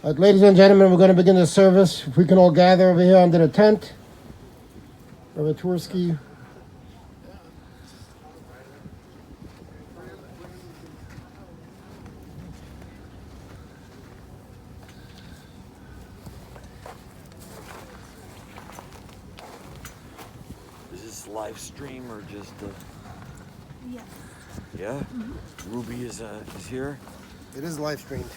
Ladies and gentlemen, we're going to begin the service. If we can all gather over here under the tent. Rabbi Twersky. Is this live stream or just Yes. Yeah? Ruby is here? It is live streamed.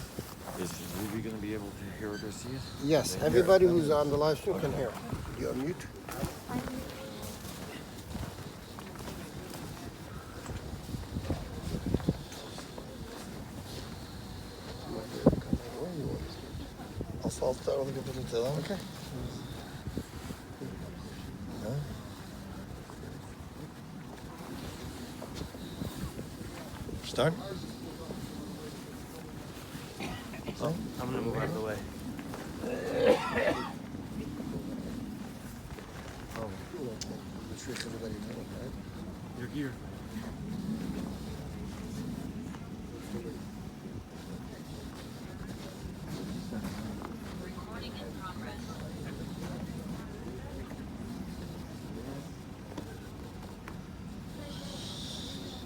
Is Ruby going to be able to hear it or see it? Yes, everybody who's on the live stream can hear. You unmute. I'll start with the computer. Okay. Start. Oh, I'm gonna move out of the way. You're here. Recording in progress.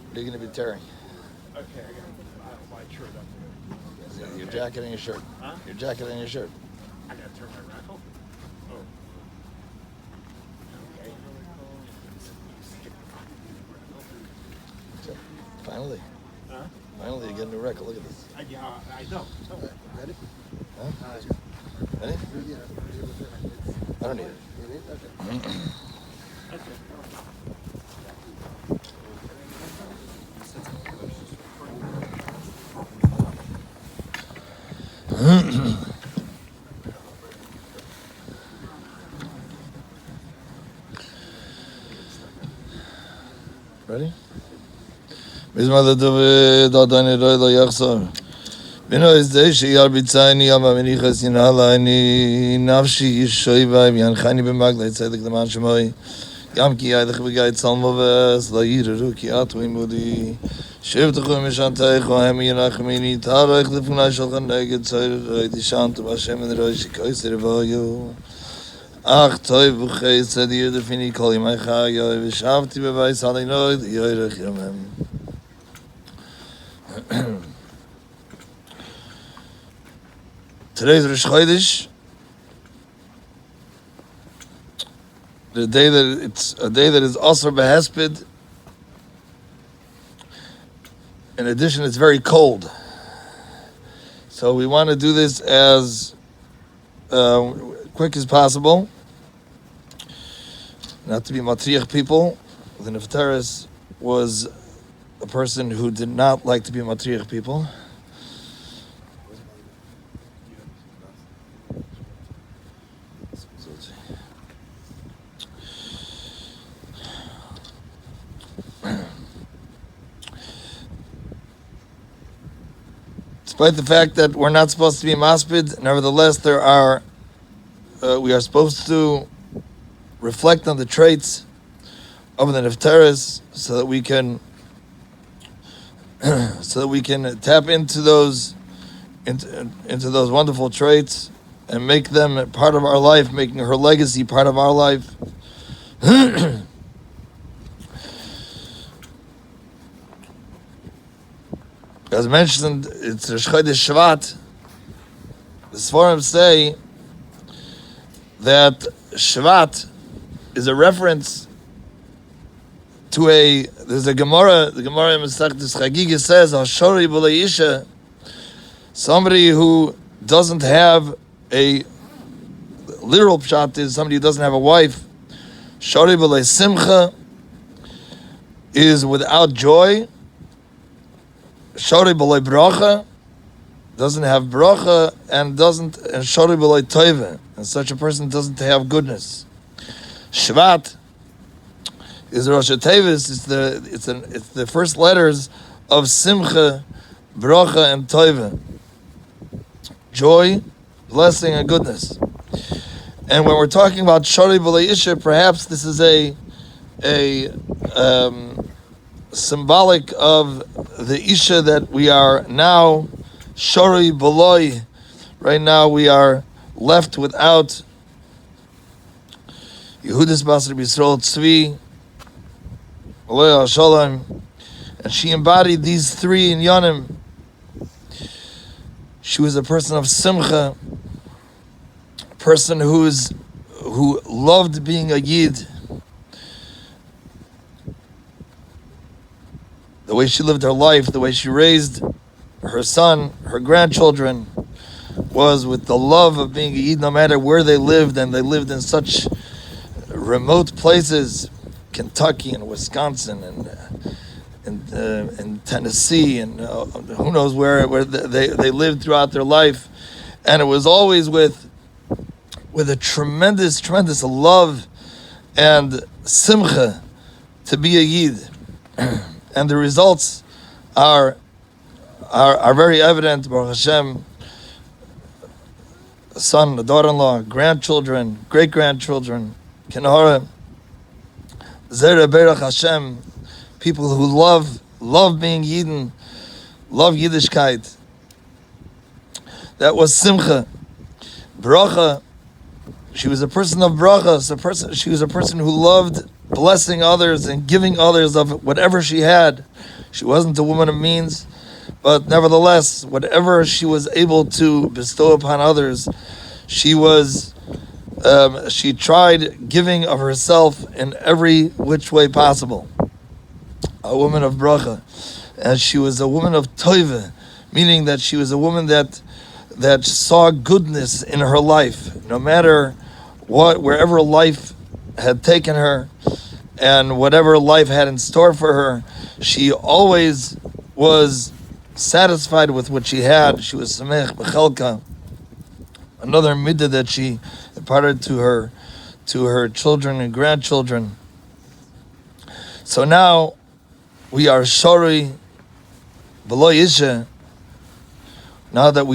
What are you going to be tearing? Okay, I got my shirt up. Your jacket and your shirt. Huh? Your jacket and your shirt. I gotta turn my rifle. Oh. Okay. So, finally. Huh? Finally, you get a new record. Look at this. I know. Ready? Huh? Ready? I don't need it. You need? Okay. Okay. Ready? Bismillah David, Adonai Roy Lo Yachzor. Bino is day sheyar bitzayni ama menichas yinahalayni nafshi yishoyvay v'yanchani b'maglei tzedek l'man shemoi gam ki yadach v'gay tzalmoves lo yireru ki atu imudi shivtechu mishanteichu hem yinachmini tarech lefunai shalchan neged tzayre roi tishantu b'Hashem en roi shikoyser v'oyu ach toiv v'chei tzedir defini kol yimai chayoy v'shavti b'bayis halinoi yoyrech yomem. Today's Rosh Chodesh, the day that it's a day that is also behesped. In addition, it's very cold, so we want to do this as quick as possible, not to be matriach people. The Nefteris was a person who did not like to be matriach people. Despite the fact that we're not supposed to be maspid, nevertheless, we are supposed to reflect on the traits of the Nefteris so that we can tap into those wonderful traits and make them part of our life, making her legacy part of our life. As mentioned, it's Rosh Chodesh Shvat. The Sforim say that Shvat is a reference to there's a Gemara, the Gemara in Masechtas Chagiga says, Hashori b'lei isha, somebody who doesn't have a literal pshat is somebody who doesn't have a wife. Shori b'lei simcha is without joy. Shori b'lei bracha doesn't have bracha and shori b'lei toive, and such a person doesn't have goodness. Shvat is Rosh Tevis. It's the first letters of simcha, bracha, and toive. Joy, blessing, and goodness. And when we're talking about shori b'lei isha, perhaps this is a symbolic of the isha that we are now shori b'loi Right now we are left without Yehudis Basar B'Yisrael Tzvi, Aleha Shalom, and she embodied these three in Yonim. She was a person of simcha, a person who loved being a Yid. The way she lived her life, the way she raised her son, her grandchildren, was with the love of being a Yid no matter where they lived, and they lived in such remote places, Kentucky and Wisconsin and Tennessee and who knows where they lived throughout their life, and it was always with a tremendous love and simcha to be a Yid, and the results are very evident. Baruch Hashem, a son, a daughter-in-law, grandchildren, great-grandchildren, Kenhara, Zera Berach Hashem, people who love being Yidden, love Yiddishkeit. That was Simcha. Bracha, she was a person of bracha. She was a person who loved blessing others and giving others of whatever she had. She wasn't a woman of means, but nevertheless, whatever she was able to bestow upon others, she tried giving of herself in every which way possible. A woman of bracha, and she was a woman of toive, meaning that she was a woman that saw goodness in her life, no matter wherever life had taken her, and whatever life had in store for her. She always was satisfied with what she had. She was samech b'chelka. Another midah that she imparted to her children and grandchildren. So now we are shori v'lo isha. Now that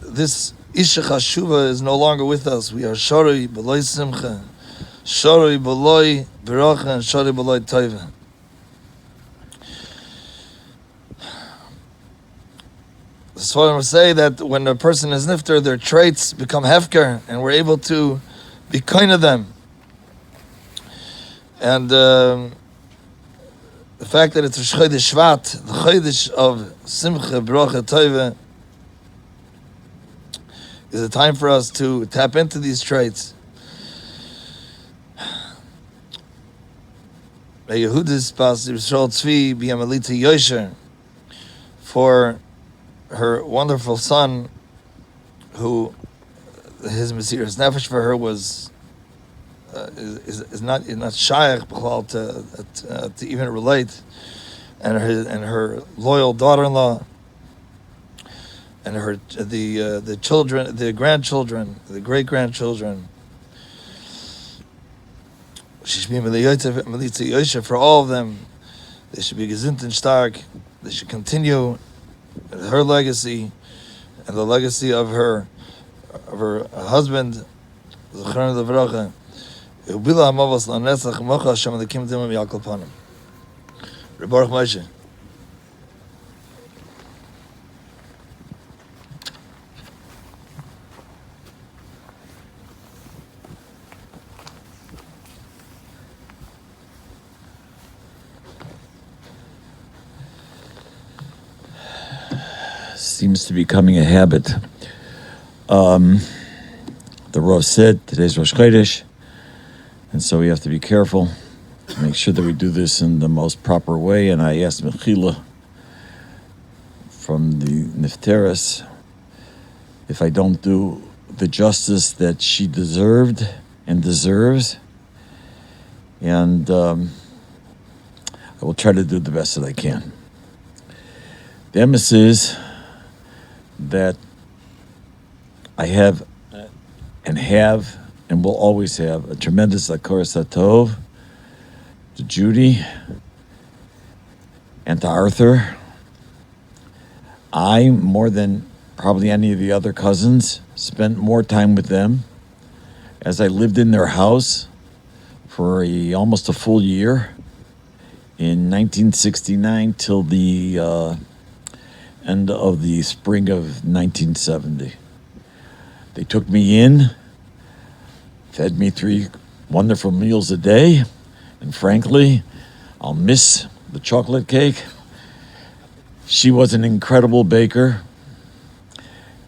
this isha chashuva is no longer with us, we are shori v'lo simcha, shori v'lo beracha, and shori v'lo tova. The Sfarim say that when a person is nifter, their traits become hefker, and we're able to be kind of them. And the fact that it's a Chodesh Shvat, the Chodesh of Simcha, Bracha, Tova, is a time for us to tap into these traits. May Yehudis Bas Yisrael Tzvi be a Melita Yosher for her wonderful son, who his Mesiras Nefesh for her was is not shaykh to even relate, and her loyal daughter-in-law, and the children, the grandchildren, the great-grandchildren. She should be Melita Yosha for all of them. They should be gesinnt and stark. They should continue her legacy and the legacy of her husband, Zechron Levracha. Ubila Hamavos Lanetzach Mocha Hashem Lekim Dimim Yakal Panim. Rebaruch Moshe. Seems to be becoming a habit. The Rav said today's Rosh Chodesh, and so we have to be careful, make sure that we do this in the most proper way. And I asked Mechila from the Nifteris if I don't do the justice that she deserved and deserves, and I will try to do the best that I can. The emes is that I have and will always have a tremendous Akoras HaTov to Judy and to Arthur. I, more than probably any of the other cousins, spent more time with them as I lived in their house for almost a full year in 1969 till the end of the spring of 1970. They took me in, fed me 3 wonderful meals a day, and frankly, I'll miss the chocolate cake. She was an incredible baker,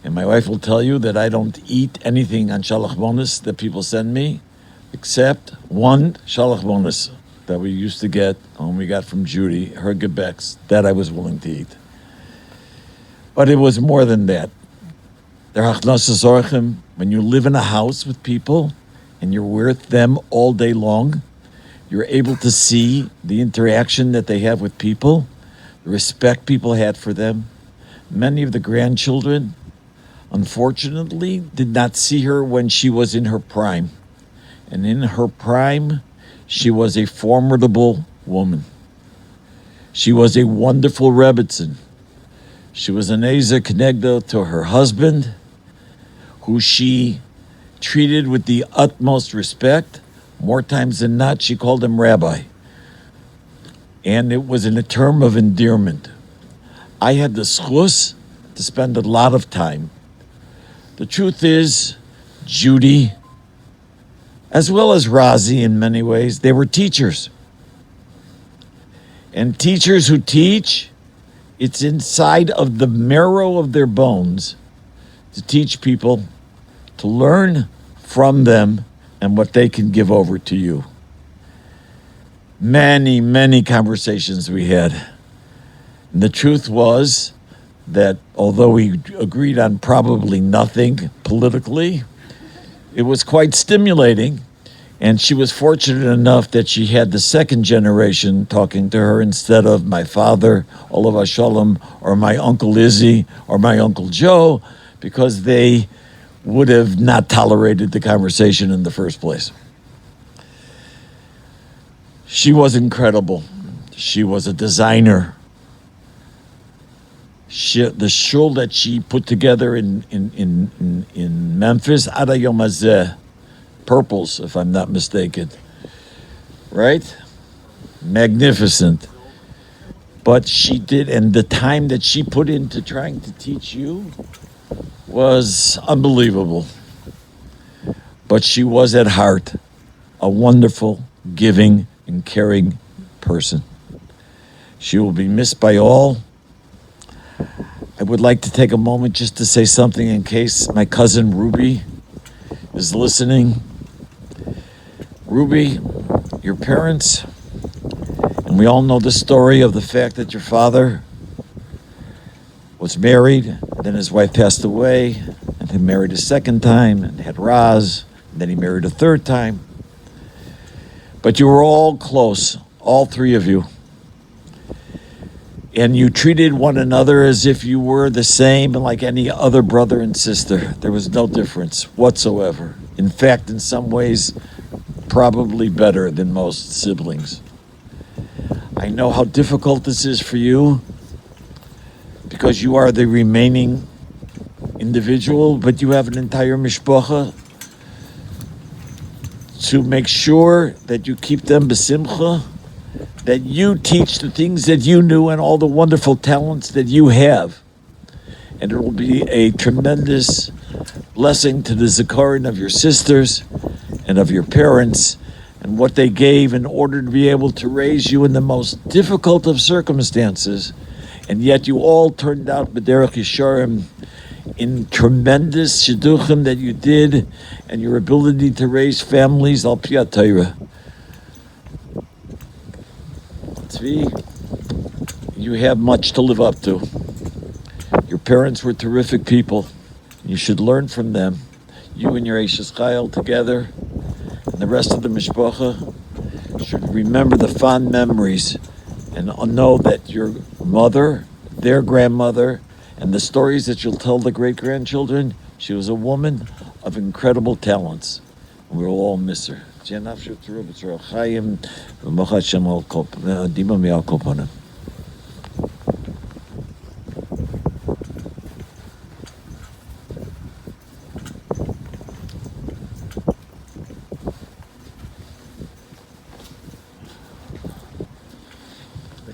and my wife will tell you that I don't eat anything on Shalach Bonus that people send me, except one Shalach Bonus that we used to get, and we got from Judy, her gebeks, that I was willing to eat. But it was more than that. When you live in a house with people and you're with them all day long, you're able to see the interaction that they have with people, the respect people had for them. Many of the grandchildren, unfortunately, did not see her when she was in her prime. And in her prime, she was a formidable woman. She was a wonderful Rebbitzin. She was an Eza Knegda to her husband, who she treated with the utmost respect. More times than not, she called him Rabbi. And it was in a term of endearment. I had the schus to spend a lot of time. The truth is, Judy, as well as Razi in many ways, they were teachers. And teachers who teach, it's inside of the marrow of their bones to teach people, to learn from them and what they can give over to you. Many, many conversations we had. And the truth was that although we agreed on probably nothing politically, it was quite stimulating. And she was fortunate enough that she had the second generation talking to her instead of my father, Olav Shalom, or my Uncle Izzy, or my Uncle Joe, because they would have not tolerated the conversation in the first place. She was incredible. She was a designer. The shul that she put together in Memphis, Ada Yom Hazeh, purples, if I'm not mistaken. Right? Magnificent. But she did, and the time that she put into trying to teach you was unbelievable. But she was at heart a wonderful, giving, and caring person. She will be missed by all. I would like to take a moment just to say something in case my cousin Ruby is listening. Ruby, your parents, and we all know the story of the fact that your father was married, then his wife passed away, and he married a second time, and had Raz, and then he married a third time. But you were all close, all 3 of you. And you treated one another as if you were the same and like any other brother and sister. There was no difference whatsoever. In fact, in some ways, probably better than most siblings. I know how difficult this is for you because you are the remaining individual, but you have an entire mishpacha to make sure that you keep them besimcha, that you teach the things that you knew and all the wonderful talents that you have. And it will be a tremendous blessing to the zikaron of your sisters and of your parents and what they gave in order to be able to raise you in the most difficult of circumstances. And yet you all turned out b'derech yesharim in tremendous shidduchim that you did, and your ability to raise families al pi Torah. Tzvi, you have much to live up to. Your parents were terrific people. You should learn from them. You and your Eishes Chayil together, and the rest of the mishpacha should remember the fond memories and know that your mother, their grandmother, and the stories that you'll tell the great-grandchildren, she was a woman of incredible talents. And we'll all miss her. Make you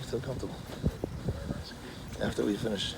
feel comfortable. After we finish.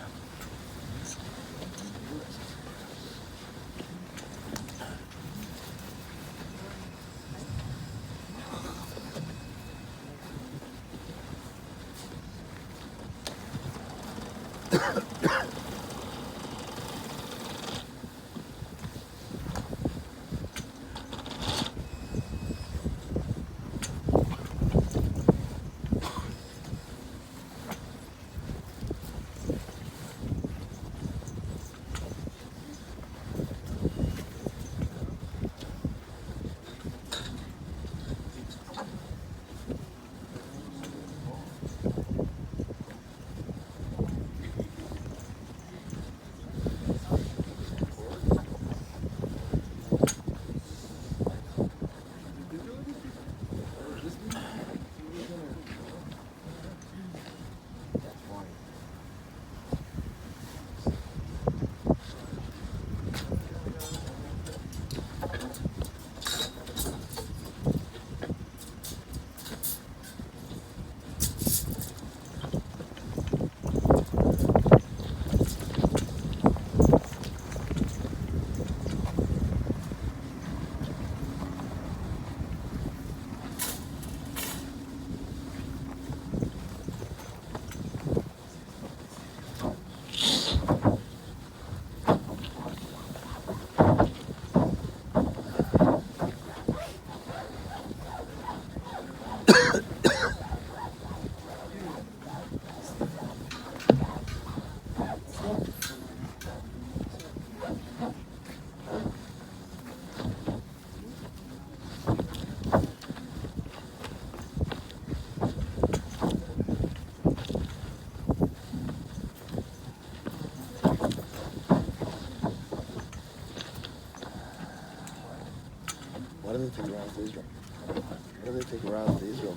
they take around to Israel? What do they take around to Israel?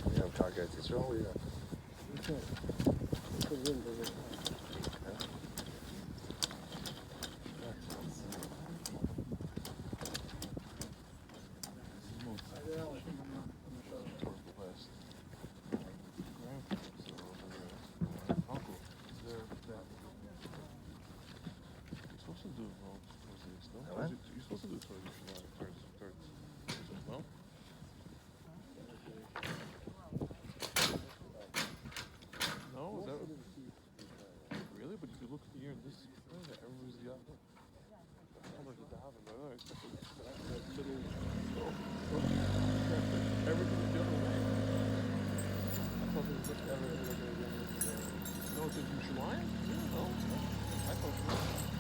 You have targets Israel? Or you know? You're supposed to do it towards no? No, is that really? But if you look here in this, everybody's the other. Everything's the other way. I thought it was just everything. No, it's in Yerushalayim? No. I thought it was.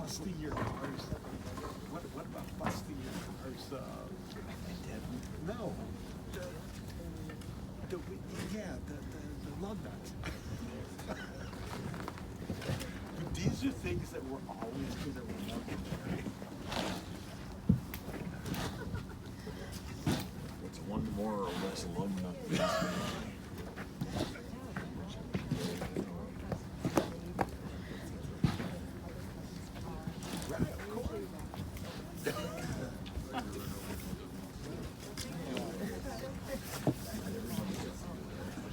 busting your cars? What about busting your cars? No. The lug nuts. These are things that we're always going to remember, right? What's one more or less lug nut? Right, of course.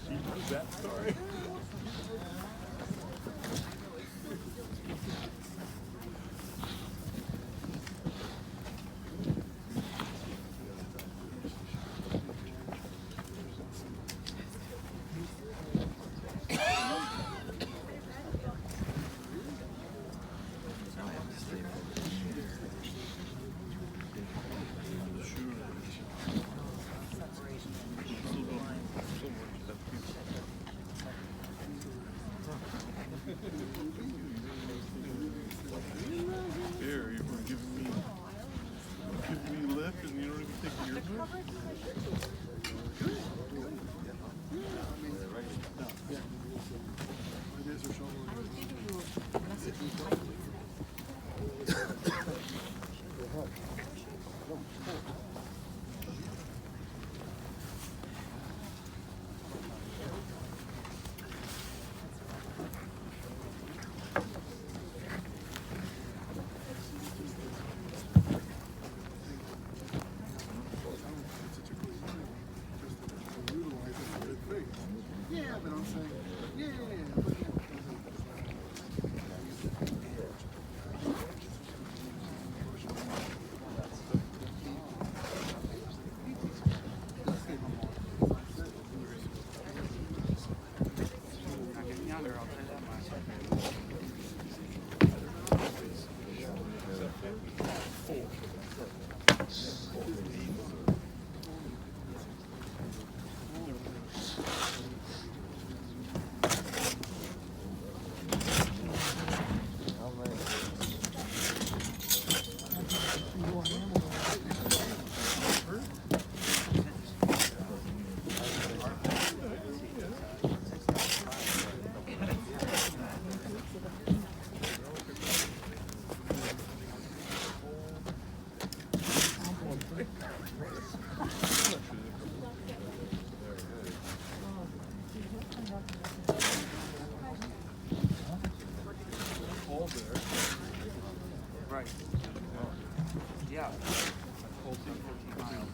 She knows that story. Here, you were giving me a lift and you don't even take your Yeah, but I'm saying, yeah. Right. Yeah. 14 miles.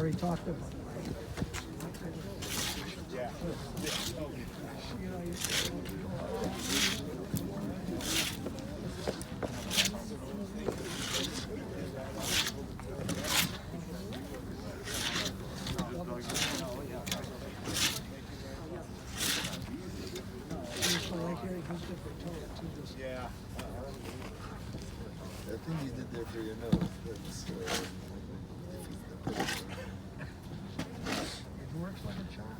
already talked about. Yeah. That thing you did there for your nose. That's, it works like a charm.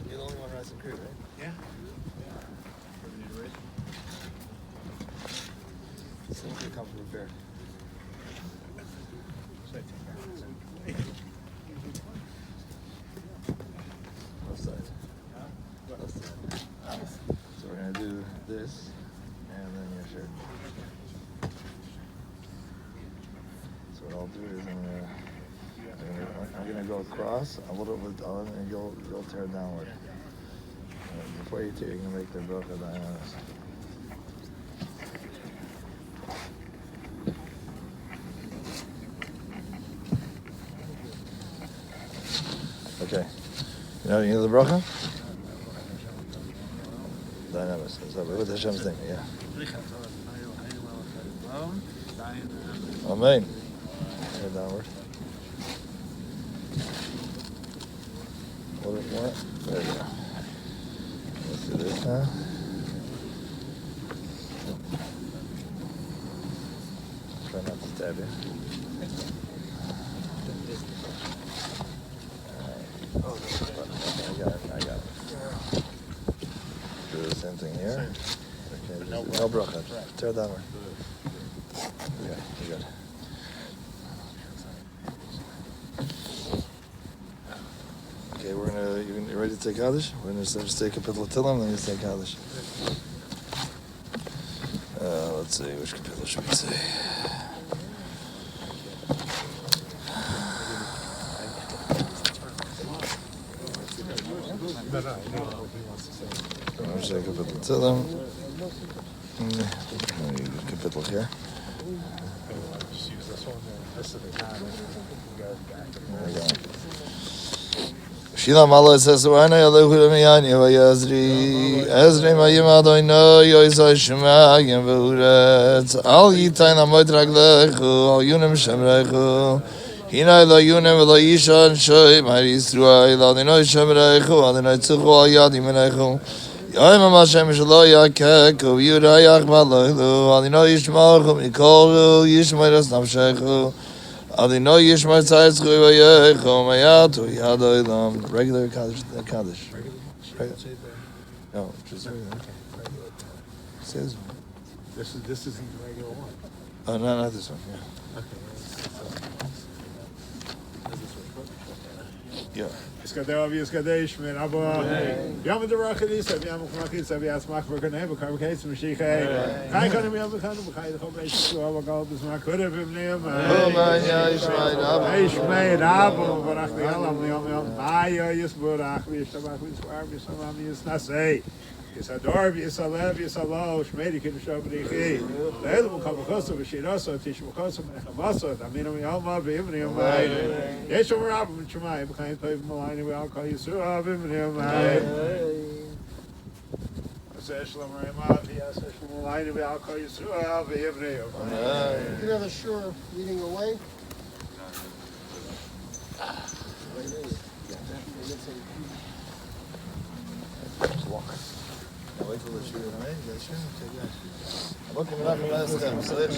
You're the only one rising crew, right? Yeah. Seems to come from a fair. Left side. Left side. So we're gonna do this, and then your shirt. So what I'll do is I'm gonna go across a little bit on, and you'll tear downward. Before you tear, you're gonna make the bracha diagonals. Okay. You know the bracha? Dynamics. What the Hashem's name? Yeah. Amen. Tear downward. A little bit more. There we go. Let's do this now. Try not to stab you. Alright. I got it. Do the same thing here. Okay, no bracha. Tear downward. Okay, you're good. Okay, you ready to take Kaddish? We're gonna just take Kapitel Tilim, then you take Kaddish. Let's see, which Kapitel should we say? I'll say Kapitel Tilim. Kapitel here. There we go. Shila Mala says, "Wana Elohu Lemiyani v'Yazri Ezri Mayim Adonai Yoisai Shema Yim v'Uretz Al Yitain Amoid Raglechu Al Yunim Shemrechu Hinai Lo Yunim V'Lo Yishan Shoy Ma'ir Yisruai Lo Adonai Shemrechu Adonai Tzuchu Al Yad Yimenechu Yoim Hashem Shelo Yakeku Yurayach V'Aloilu Adonai Yishmachu Mikol Yishmeiras Nafshechu Adonai Yishmar Tzayis Chui V'Yechu Mayatu Yado Ilam. Regular Kaddish. Regular. No, just regular. Says. This isn't the regular one. Oh no, not this one. Yeah. Yeah. Iskadesh min Abba. Yom the Rachadis, Yom Machis, Yasmach, we're going to have a carbocates, Mashiach. Kai can we have a kind of Kai, the whole base to our gold is my could have him name. Oh man, yeah, Ishmael Abba, Barach the Alam, Yom, Maya, Yisburach, Yishabach, Yiswar, Yisam, Yisnasei. Yisador, Yisalev, Yisalo, Shmedi, Kidushabri, the Elm Kabakosa, Shiraso, Tishmakosa, Mechabaso, Amino Yama, Bimni, Yeshua Rabbi, Chumai, Behind Pave Malani, we all call you Surah, Bimni, Seshlam Ramah, Yaseshlam Malani, we all call you Surah, Bimni. You can have a sure leading away. Wait till the shoot, right? That's true. Okay, guys. I'm looking at the last time. So that's